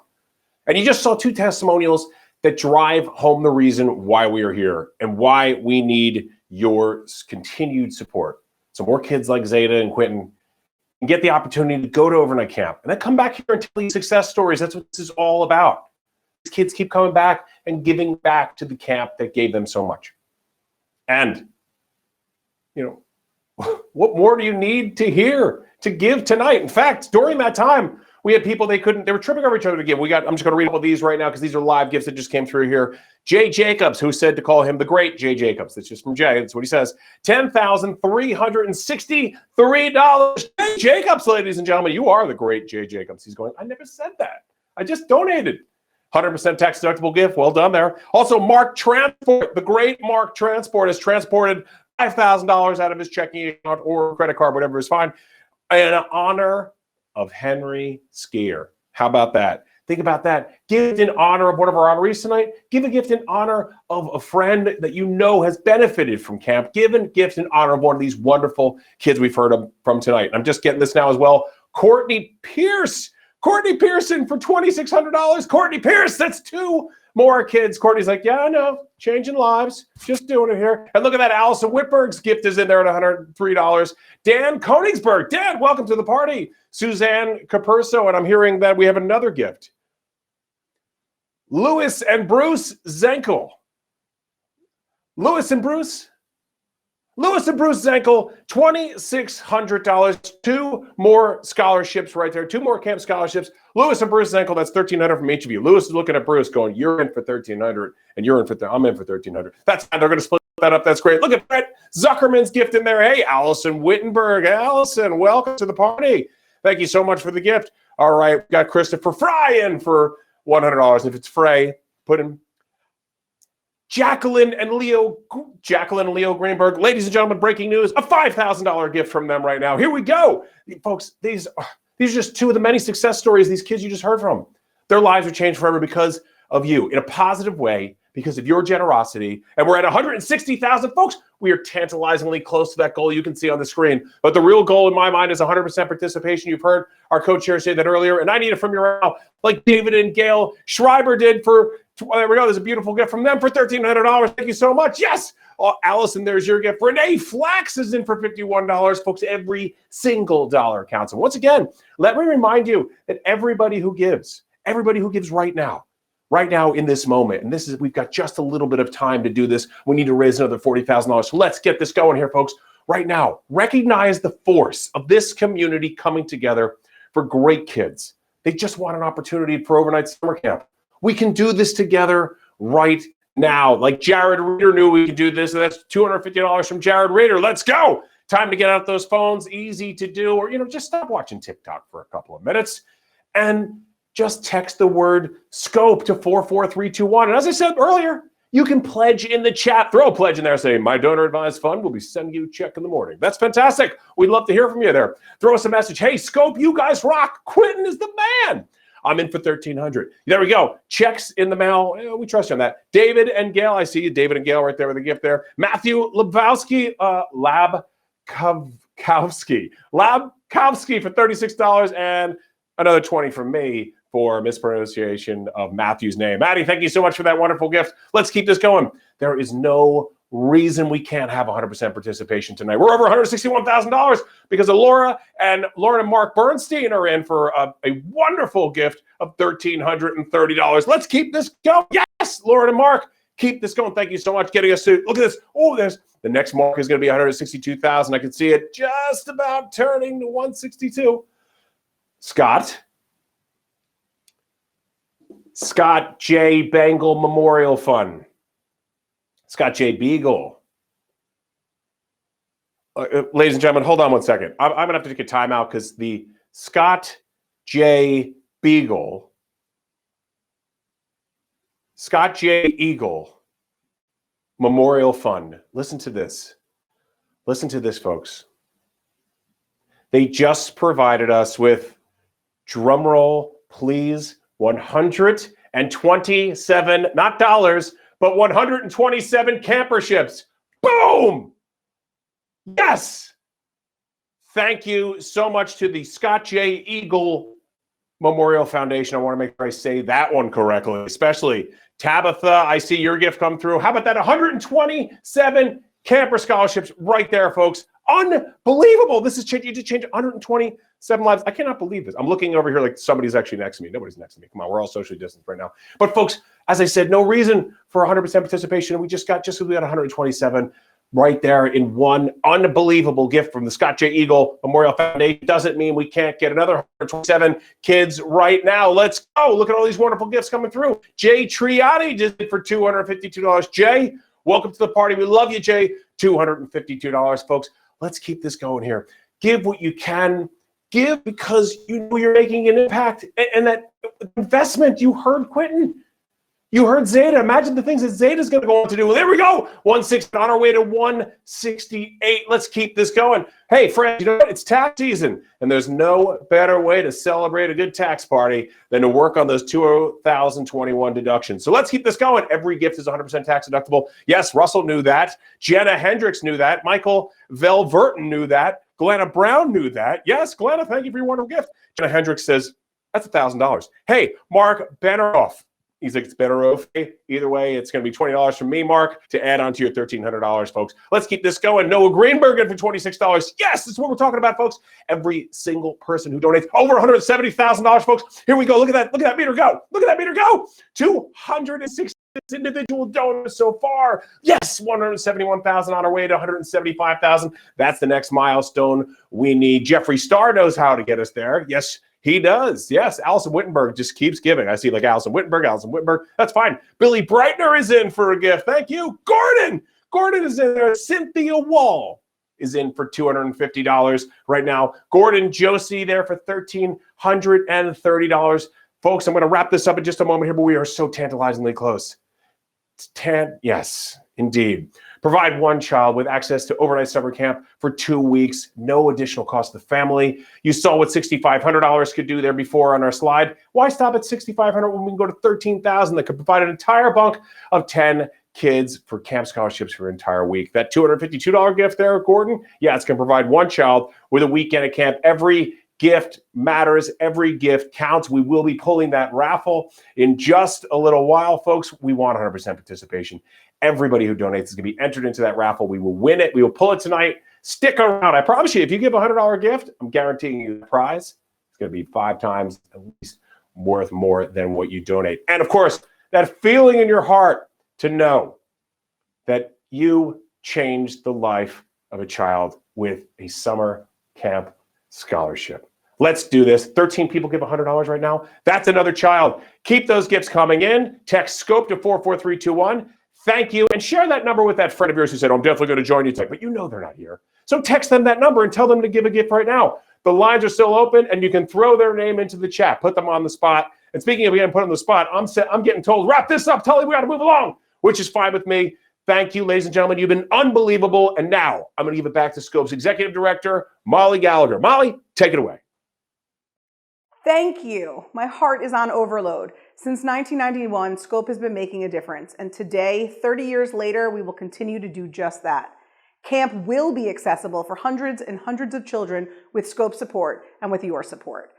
And you just saw two testimonials that drive home the reason why we are here and why we need your continued support. So more kids like Zeta and Quentin can get the opportunity to go to overnight camp and then come back here and tell you success stories. That's what this is all about. These kids keep coming back and giving back to the camp that gave them so much. And, what more do you need to hear to give tonight? In fact, during that time, we had people they were tripping over each other to give. I'm just going to read all these right now because these are live gifts that just came through here. Jay Jacobs, who said to call him the great Jay Jacobs. That's just from Jay. That's what he says. $10,363. Jay Jacobs, ladies and gentlemen, you are the great Jay Jacobs. He's going, I never said that. I just donated. 100% tax deductible gift. Well done there. Also, Mark Transport, the great Mark Transport, has transported $5,000 out of his checking account or credit card, whatever is fine, in honor of Henry Skier. How about that? Think about that. Gift in honor of one of our honorees tonight. Give a gift in honor of a friend that you know has benefited from camp. Give a gift in honor of one of these wonderful kids we've heard from tonight. I'm just getting this now as well. Courtney Pierce. Courtney Pearson for $2,600. Courtney Pierce, that's 2 more kids. Courtney's like, yeah, I know, changing lives, just doing it here. And look at that, Allison Whitberg's gift is in there at $103. Dan Koenigsberg, Dan, welcome to the party. Suzanne Caperso, and I'm hearing that we have another gift. Lewis and Bruce Zenkel. Lewis and Bruce Zenkel, $2,600. 2 more scholarships right there. 2 more camp scholarships. Lewis and Bruce Zenkel, that's $1,300 from each of you. Lewis is looking at Bruce going, you're in for $1,300, and I'm in for $1,300. That's fine. They're going to split that up. That's great. Look at Brett Zuckerman's gift in there. Hey, Allison Wittenberg. Allison, welcome to the party. Thank you so much for the gift. All right, we got Christopher Fry in for $100. If it's Frey, put him. Jacqueline and Leo Greenberg. Ladies and gentlemen, breaking news, a $5,000 gift from them right now. Here we go. Folks, these are just 2 of the many success stories these kids you just heard from. Their lives are changed forever because of you in a positive way, because of your generosity. And we're at 160,000. Folks, we are tantalizingly close to that goal you can see on the screen. But the real goal in my mind is 100% participation. You've heard our coach here say that earlier, and I need it from you right now, like David and Gail Schreiber did for, there we go, there's a beautiful gift from them for $1,300. Thank you so much. Yes. Allison, there's your gift. Renee Flax is in for $51. Folks, every single dollar counts. And once again, let me remind you that everybody who gives right now in this moment, and we've got just a little bit of time to do this. We need to raise another $40,000. So let's get this going here, folks. Right now, recognize the force of this community coming together for great kids. They just want an opportunity for overnight summer camp. We can do this together right now. Like Jared Reeder knew we could do this, and that's $250 from Jared Reeder. Let's go. Time to get out those phones, easy to do, or just stop watching TikTok for a couple of minutes and just text the word SCOPE to 44321. And as I said earlier, you can pledge in the chat. Throw a pledge in there saying, my donor advised fund will be sending you a check in the morning. That's fantastic. We'd love to hear from you there. Throw us a message. Hey, SCOPE, you guys rock. Quentin is the man. I'm in for $1,300. There we go. Checks in the mail. We trust you on that. David and Gail. I see you, David and Gail, right there with a gift there. Matthew Labkowski for $36 and another $20 from me for mispronunciation of Matthew's name. Maddie, thank you so much for that wonderful gift. Let's keep this going. There is no reason we can't have 100% participation tonight. We're over $161,000 because of Laura and Mark Bernstein are in for a wonderful gift of $1,330. Let's keep this going. Yes, Laura and Mark, keep this going. Thank you so much. Getting us to, look at this. Oh, the next mark is going to be 162,000. I can see it just about turning to 162. Scott J. Bengal Memorial Fund. Scott J. Beagle. Ladies and gentlemen, hold on one second. I'm going to have to take a timeout because the Scott J. Eagle Memorial Fund. Listen to this. Listen to this, folks. They just provided us with, drumroll, please, 127, not dollars, but 127 camperships. Boom! Yes! Thank you so much to the Scott J. Eagle Memorial Foundation. I want to make sure I say that one correctly, especially Tabitha. I see your gift come through. How about that? 127 camper scholarships right there, folks. Unbelievable. This is change. You just changed 127 lives. I cannot believe this. I'm looking over here like somebody's actually next to me. Nobody's next to me. Come on, we're all socially distanced right now. But folks, as I said, no reason for 100% participation. We just got 127 right there in one unbelievable gift from the Scott J. Eagle Memorial Foundation. Doesn't mean we can't get another 127 kids right now. Let's go. Look at all these wonderful gifts coming through. Jay Triani did it for $252. Jay, welcome to the party. We love you, Jay. $252, folks. Let's keep this going here. Give what you can. Give because you know you're making an impact. And that investment, you heard Quentin. You heard Zeta. Imagine the things that Zeta's going to go on to do. Well, there we go. 160 on our way to 168. Let's keep this going. Hey, friends, you know what? It's tax season, and there's no better way to celebrate a good tax party than to work on those 2021 deductions. So let's keep this going. Every gift is 100% tax deductible. Yes, Russell knew that. Jenna Hendricks knew that. Michael Velverton knew that. Glenna Brown knew that. Yes, Glenna, thank you for your wonderful gift. Jenna Hendricks says, that's $1,000. Hey, Mark Beneroff. He's like, it's better off. Either way, it's going to be $20 from me, Mark, to add on to your $1,300, folks. Let's keep this going. Noah Greenberg in for $26. Yes, that's what we're talking about, folks. Every single person who donates over $170,000, folks. Here we go. Look at that. Look at that meter go. Look at that meter go. 260 individual donors so far. Yes, 171,000 on our way to 175,000. That's the next milestone we need. Jeffree Star knows how to get us there. Yes, he does. Yes, Allison Wittenberg just keeps giving. I see like Allison Wittenberg. That's fine. Billy Breitner is in for a gift. Thank you. Gordon is in there. Cynthia Wall is in for $250 right now. Gordon Josie there for $1,330. Folks, I'm going to wrap this up in just a moment here, but we are so tantalizingly close. Yes, indeed. Provide one child with access to overnight summer camp for 2 weeks, no additional cost to the family. You saw what $6,500 could do there before on our slide. Why stop at $6,500 when we can go to $13,000 that could provide an entire bunk of 10 kids for camp scholarships for an entire week? That $252 gift there, Gordon, yeah, it's going to provide one child with a weekend at camp. Every gift matters. Every gift counts. We will be pulling that raffle in just a little while, folks. We want 100% participation. Everybody who donates is going to be entered into that raffle. We will win it. We will pull it tonight. Stick around. I promise you, if you give a $100 gift, I'm guaranteeing you the prize. It's going to be 5 times at least worth more than what you donate. And of course, that feeling in your heart to know that you changed the life of a child with a summer camp scholarship. Let's do this. 13 people give $100 right now. That's another child. Keep those gifts coming in. Text SCOPE to 44321. Thank you. And share that number with that friend of yours who said, I'm definitely going to join you tonight, but you know they're not here. So text them that number and tell them to give a gift right now. The lines are still open and you can throw their name into the chat. Put them on the spot. And speaking of getting put on the spot, I'm getting told, wrap this up. Tully, we got to move along, which is fine with me. Thank you, ladies and gentlemen. You've been unbelievable. And now I'm going to give it back to Scope's Executive Director, Molly Gallagher. Molly, take it away. Thank you. My heart is on overload. Since 1991, Scope has been making a difference. And today, 30 years later, we will continue to do just that. Camp will be accessible for hundreds and hundreds of children with Scope support and with your support.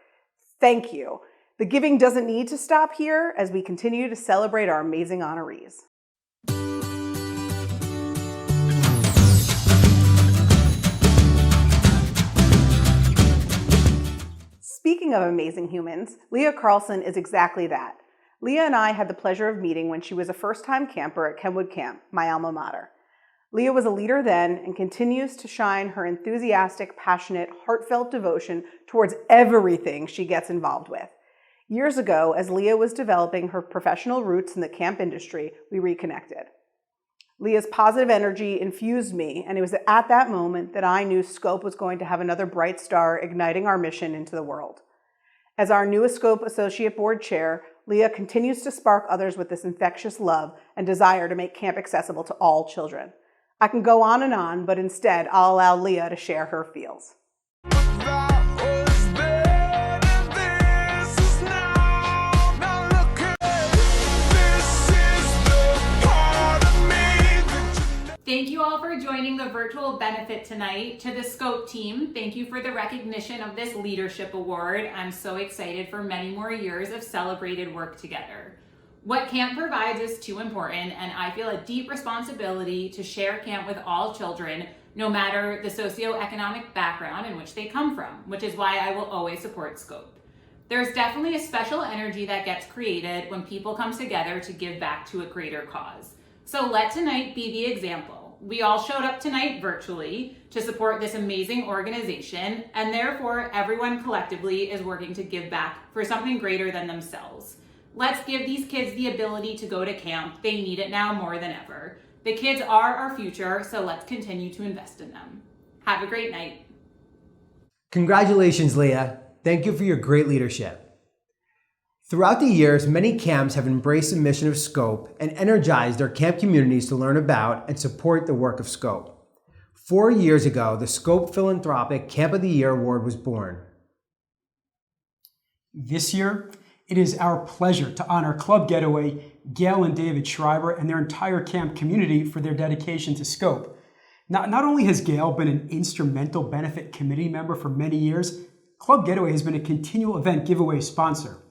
Thank you. The giving doesn't need to stop here as we continue to celebrate our amazing honorees. Speaking of amazing humans, Leah Carlson is exactly that. Leah and I had the pleasure of meeting when she was a first-time camper at Kenwood Camp, my alma mater. Leah was a leader then and continues to shine her enthusiastic, passionate, heartfelt devotion towards everything she gets involved with. Years ago, as Leah was developing her professional roots in the camp industry, we reconnected. Leah's positive energy infused me, and it was at that moment that I knew Scope was going to have another bright star igniting our mission into the world. As our newest Scope Associate Board Chair, Leah continues to spark others with this infectious love and desire to make camp accessible to all children. I can go on, but instead I'll allow Leah to share her feels. Thank you all for joining the virtual virtual benefit tonight. To the Scope team, thank you for the recognition of this leadership award. I'm so excited for many more years of celebrated work together. What camp provides is too important, and I feel a deep responsibility to share camp with all children, no matter the socioeconomic background in which they come from, which is why I will always support Scope. There's definitely a special energy that gets created when people come together to give back to a greater cause. So let tonight be the example. We all showed up tonight virtually to support this amazing organization, and therefore everyone collectively is working to give back for something greater than themselves. Let's give these kids the ability to go to camp. They need it now more than ever. The kids are our future, so let's continue to invest in them. Have a great night. Congratulations, Leah. Thank you for your great leadership. Throughout the years, many camps have embraced the mission of Scope and energized their camp communities to learn about and support the work of Scope. 4 years ago, the Scope Philanthropic Camp of the Year Award was born. This year, it is our pleasure to honor Club Getaway, Gail and David Schreiber, and their entire camp community for their dedication to Scope. Not only has Gail been an instrumental benefit committee member for many years, Club Getaway has been a continual event giveaway sponsor.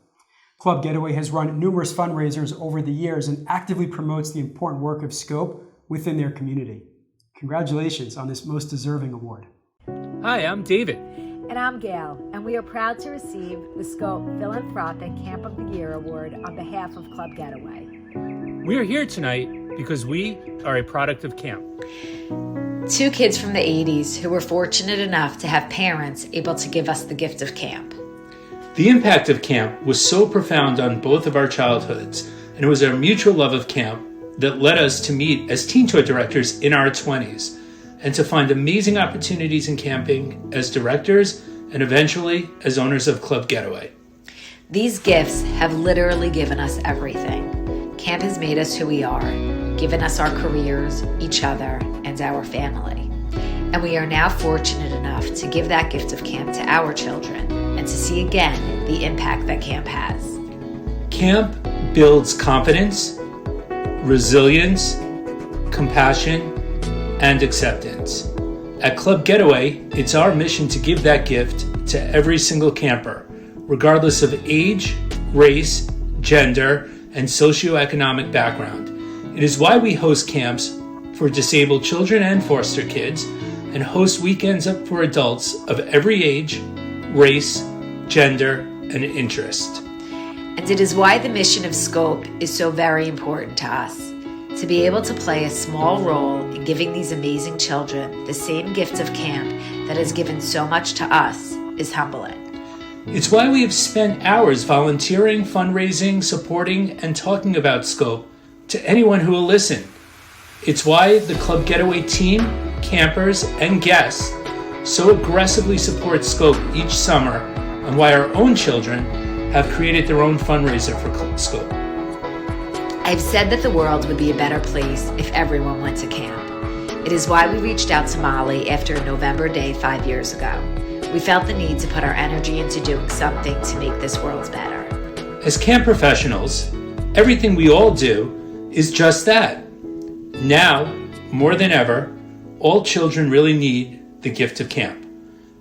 Club Getaway has run numerous fundraisers over the years and actively promotes the important work of Scope within their community. Congratulations on this most deserving award. Hi, I'm David. And I'm Gail, and we are proud to receive the Scope Philanthropic Camp of the Year Award on behalf of Club Getaway. We are here tonight because we are a product of camp. Two kids from the 80s who were fortunate enough to have parents able to give us the gift of camp. The impact of camp was so profound on both of our childhoods, and it was our mutual love of camp that led us to meet as teen tour directors in our 20s, and to find amazing opportunities in camping as directors and eventually as owners of Club Getaway. These gifts have literally given us everything. Camp has made us who we are, given us our careers, each other, and our family. And we are now fortunate enough to give that gift of camp to our children and to see again the impact that camp has. Camp builds confidence, resilience, compassion, and acceptance. At Club Getaway, it's our mission to give that gift to every single camper, regardless of age, race, gender, and socioeconomic background. It is why we host camps for disabled children and foster kids, and host weekends up for adults of every age, race, gender, and interest. And it is why the mission of Scope is so very important to us. To be able to play a small role in giving these amazing children the same gift of camp that has given so much to us is humbling. It's why we have spent hours volunteering, fundraising, supporting, and talking about Scope to anyone who will listen. It's why the Club Getaway team, campers, and guests so aggressively support Scope each summer, and why our own children have created their own fundraiser for Scope. I've said that the world would be a better place if everyone went to camp. It is why we reached out to Molly after a November day 5 years ago. We felt the need to put our energy into doing something to make this world better. As camp professionals, everything we all do is just that. Now, more than ever, all children really need the gift of camp.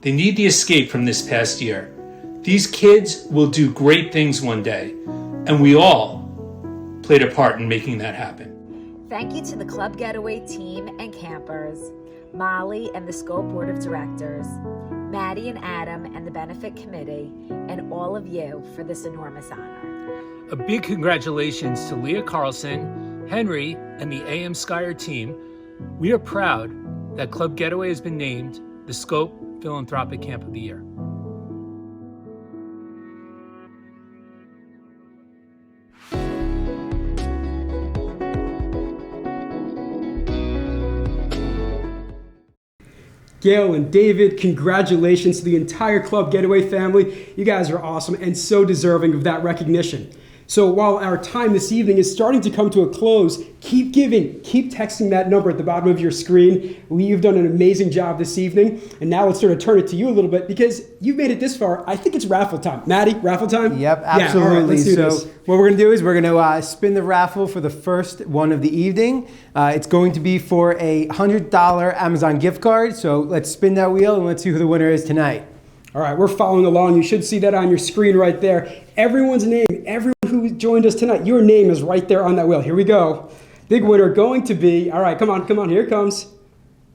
They need the escape from this past year. These kids will do great things one day, and we all played a part in making that happen. Thank you to the Club Getaway team and campers, Molly and the Scope Board of Directors, Maddie and Adam and the Benefit Committee, and all of you for this enormous honor. A big congratulations to Leah Carlson, Henry, and the AM Skyer team. We are proud that Club Getaway has been named the Scope Philanthropic Camp of the Year. Gail and David, congratulations to the entire Club Getaway family. You guys are awesome and so deserving of that recognition. So while our time this evening is starting to come to a close, keep giving, keep texting that number at the bottom of your screen. You've done an amazing job this evening. And now let's sort of turn it to you a little bit because you've made it this far. I think it's raffle time. Maddie, raffle time? Yep, absolutely. Yeah, all right, let's do this. What we're going to do is we're going to spin the raffle for the first one of the evening. It's going to be for a $100 Amazon gift card. So let's spin that wheel and let's see who the winner is tonight. All right, we're following along. You should see that on your screen right there. Everyone's name, everyone who joined us tonight, your name is right there on that wheel. Here we go. Big winner going to be, all right, come on, here it comes.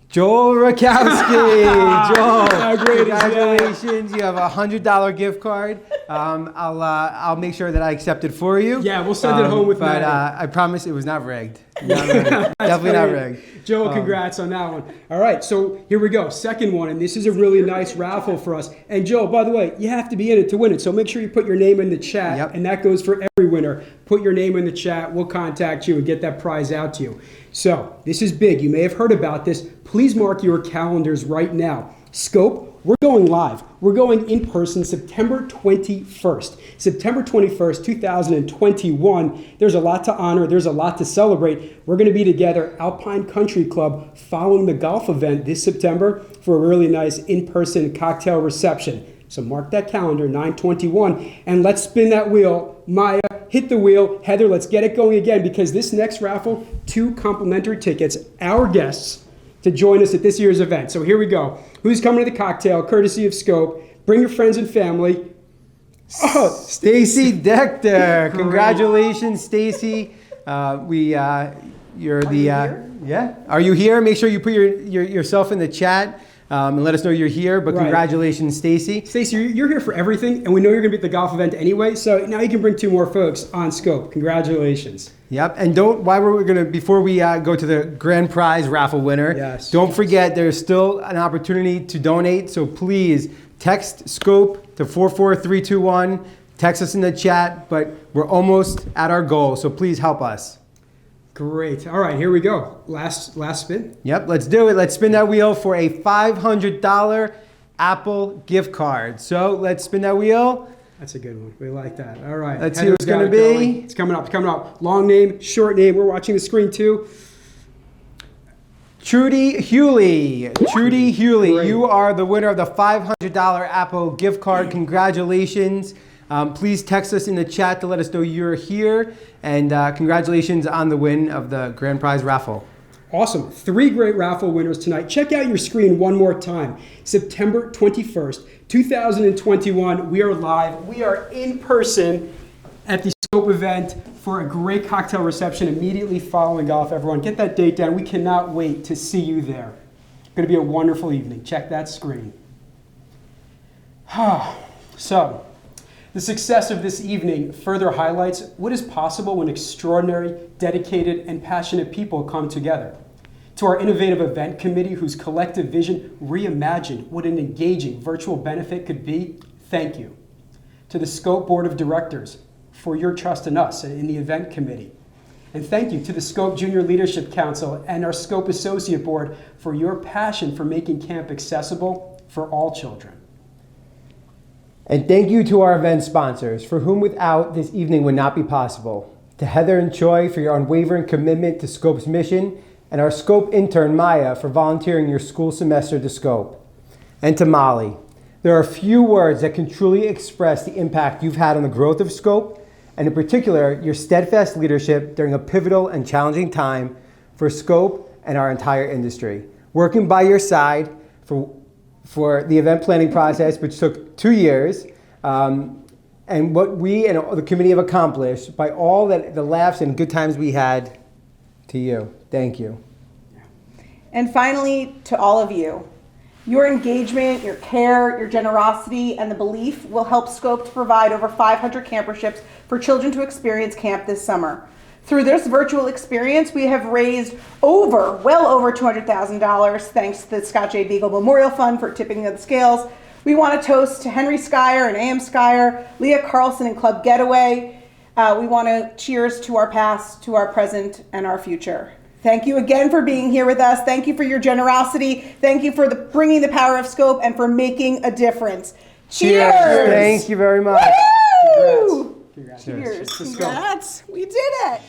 Joel Rakowski. Joel, how great is that? Congratulations. You have a $100 gift card. I'll make sure that I accept it for you. Yeah, we'll send it home with But Maddie. I promise it was not rigged. Definitely not rigged. Joel, congrats on that one. All right, so here we go. Second one, and this is a really nice raffle for us. And Joel, by the way, you have to be in it to win it, so make sure you put your name in the chat, and that goes for every winner. Put your name in the chat. We'll contact you and get that prize out to you. So this is big. You may have heard about this. Please mark your calendars right now. Scope, we're going live. We're going in person September 21st. September 21st, 2021. There's a lot to honor. There's a lot to celebrate. We're going to be together, Alpine Country Club, following the golf event this September for a really nice in-person cocktail reception. So mark that calendar, 9/21, and let's spin that wheel. Maya, hit the wheel. Heather, let's get it going again because this next raffle, 2 complimentary tickets, our guests, to join us at this year's event. So here we go. Who's coming to the cocktail, courtesy of Scope? Bring your friends and family. Oh, Stacy Decter. Congratulations, Stacy. You're the yeah. Are you here? Make sure you put yourself in the chat. And let us know you're here, but congratulations, Stacy. Stacy, you're here for everything, and we know you're going to be at the golf event anyway, so now you can bring 2 more folks on Scope. Congratulations. Yep, and before we go to the grand prize raffle winner, don't forget there's still an opportunity to donate, so please text Scope to 44321, text us in the chat, but we're almost at our goal, so please help us. Great. All right, here we go. Last spin. Yep, let's do it. Let's spin that wheel for a $500 Apple gift card. So let's spin that wheel. That's a good one. We like that. All right. Let's see who it's going to be. It's coming up. Long name, short name. We're watching the screen too. Trudy Hewley. Trudy Hewley, great. You are the winner of the $500 Apple gift card. Congratulations. Please text us in the chat to let us know you're here. And congratulations on the win of the grand prize raffle. Awesome. 3 great raffle winners tonight. Check out your screen one more time. September 21st, 2021. We are live. We are in person at the Scope event for a great cocktail reception immediately following golf. Everyone, get that date down. We cannot wait to see you there. It's going to be a wonderful evening. Check that screen. So, the success of this evening further highlights what is possible when extraordinary, dedicated, and passionate people come together. To our innovative event committee, whose collective vision reimagined what an engaging virtual benefit could be, thank you. To the Scope Board of Directors for your trust in us and in the event committee. And thank you to the Scope Junior Leadership Council and our Scope Associate Board for your passion for making camp accessible for all children. And thank you to our event sponsors, for whom without this evening would not be possible. To Heather and Choi for your unwavering commitment to Scope's mission, and our Scope intern Maya for volunteering your school semester to Scope. And to Molly, there are few words that can truly express the impact you've had on the growth of Scope, and in particular, your steadfast leadership during a pivotal and challenging time for Scope and our entire industry. Working by your side for the event planning process, which took 2 years, and what we and the committee have accomplished by all the laughs and good times we had. To you, thank you. And finally, to all of you, your engagement, your care, your generosity, and the belief will help Scope to provide over 500 camperships for children to experience camp this summer. Through this virtual experience, we have raised well over $200,000 thanks to the Scott J. Beagle Memorial Fund for tipping of the scales. We want to toast to Henry Schuyler and A.M. Schuyler, Leah Carlson and Club Getaway. We want to cheers to our past, to our present, and our future. Thank you again for being here with us. Thank you for your generosity. Thank you for bringing the power of Scope and for making a difference. Cheers! Thank you very much. Woo-hoo! Congrats. Cheers. To Scope. Congrats. We did it.